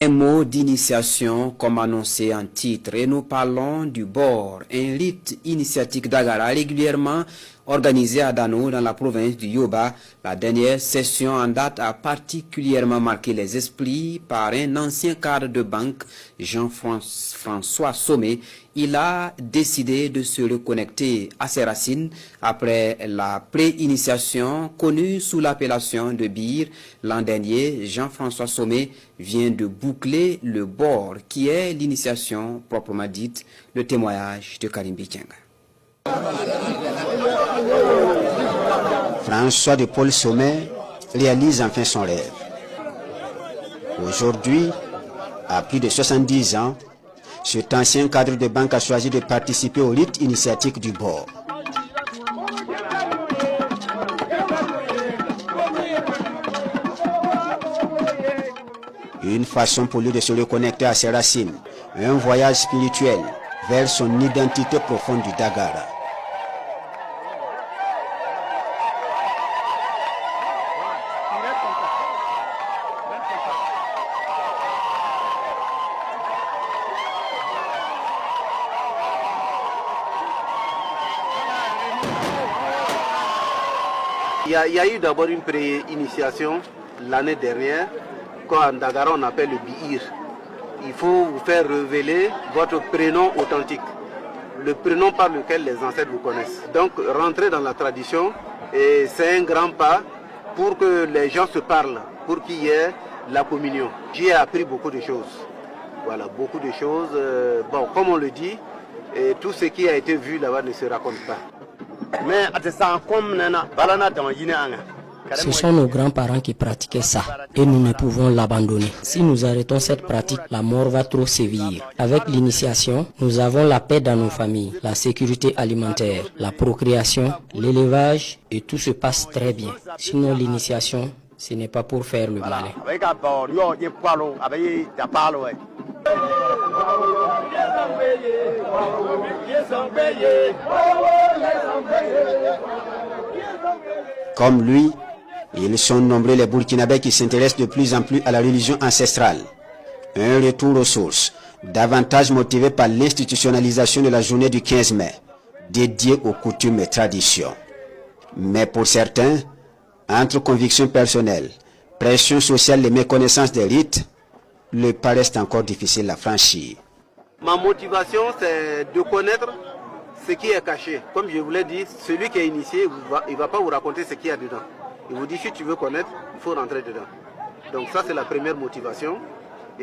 Un mot d'initiation comme annoncé en titre et nous parlons du BOR, un rite initiatique d'Agara régulièrement organisé à Dano dans la province du Yoba. La dernière session en date a particulièrement marqué les esprits par un ancien cadre de banque, Jean-François Sommet. Il a décidé de se reconnecter à ses racines après la pré-initiation connue sous l'appellation de BIR. L'an dernier, Jean-François Sommet vient de boucler le BOR qui est l'initiation proprement dite, le témoignage de Karim Bikenga. François de Paul Sommet réalise enfin son rêve. Aujourd'hui, à plus de 70 ans, cet ancien cadre de banque a choisi de participer au rite initiatique du BOR. Une façon pour lui de se reconnecter à ses racines, un voyage spirituel vers son identité profonde du Dagara. Il y a eu d'abord une pré-initiation l'année dernière, qu'en Dagara on appelle le BIR. Il faut vous faire révéler votre prénom authentique, le prénom par lequel les ancêtres vous connaissent. Donc rentrer dans la tradition, et c'est un grand pas pour que les gens se parlent, pour qu'il y ait la communion. J'y ai appris beaucoup de choses. Voilà, beaucoup de choses. Bon, comme on le dit, et tout ce qui a été vu là-bas ne se raconte pas. Ce sont nos grands-parents qui pratiquaient ça et nous ne pouvons l'abandonner. Si nous arrêtons cette pratique, la mort va trop sévir. Avec l'initiation, nous avons la paix dans nos familles, la sécurité alimentaire, la procréation, l'élevage et tout se passe très bien. Sinon l'initiation, ce n'est pas pour faire le malin. Comme lui, ils sont nombreux les Burkinabés qui s'intéressent de plus en plus à la religion ancestrale. Un retour aux sources, davantage motivé par l'institutionnalisation de la journée du 15 mai, dédiée aux coutumes et traditions. Mais pour certains, entre convictions personnelles, pression sociale et méconnaissance des rites, le pas reste encore difficile à franchir. Ma motivation, c'est de connaître ce qui est caché. Comme je vous l'ai dit, celui qui est initié, il ne va pas vous raconter ce qu'il y a dedans. Il vous dit, si tu veux connaître, il faut rentrer dedans. Donc ça, c'est la première motivation.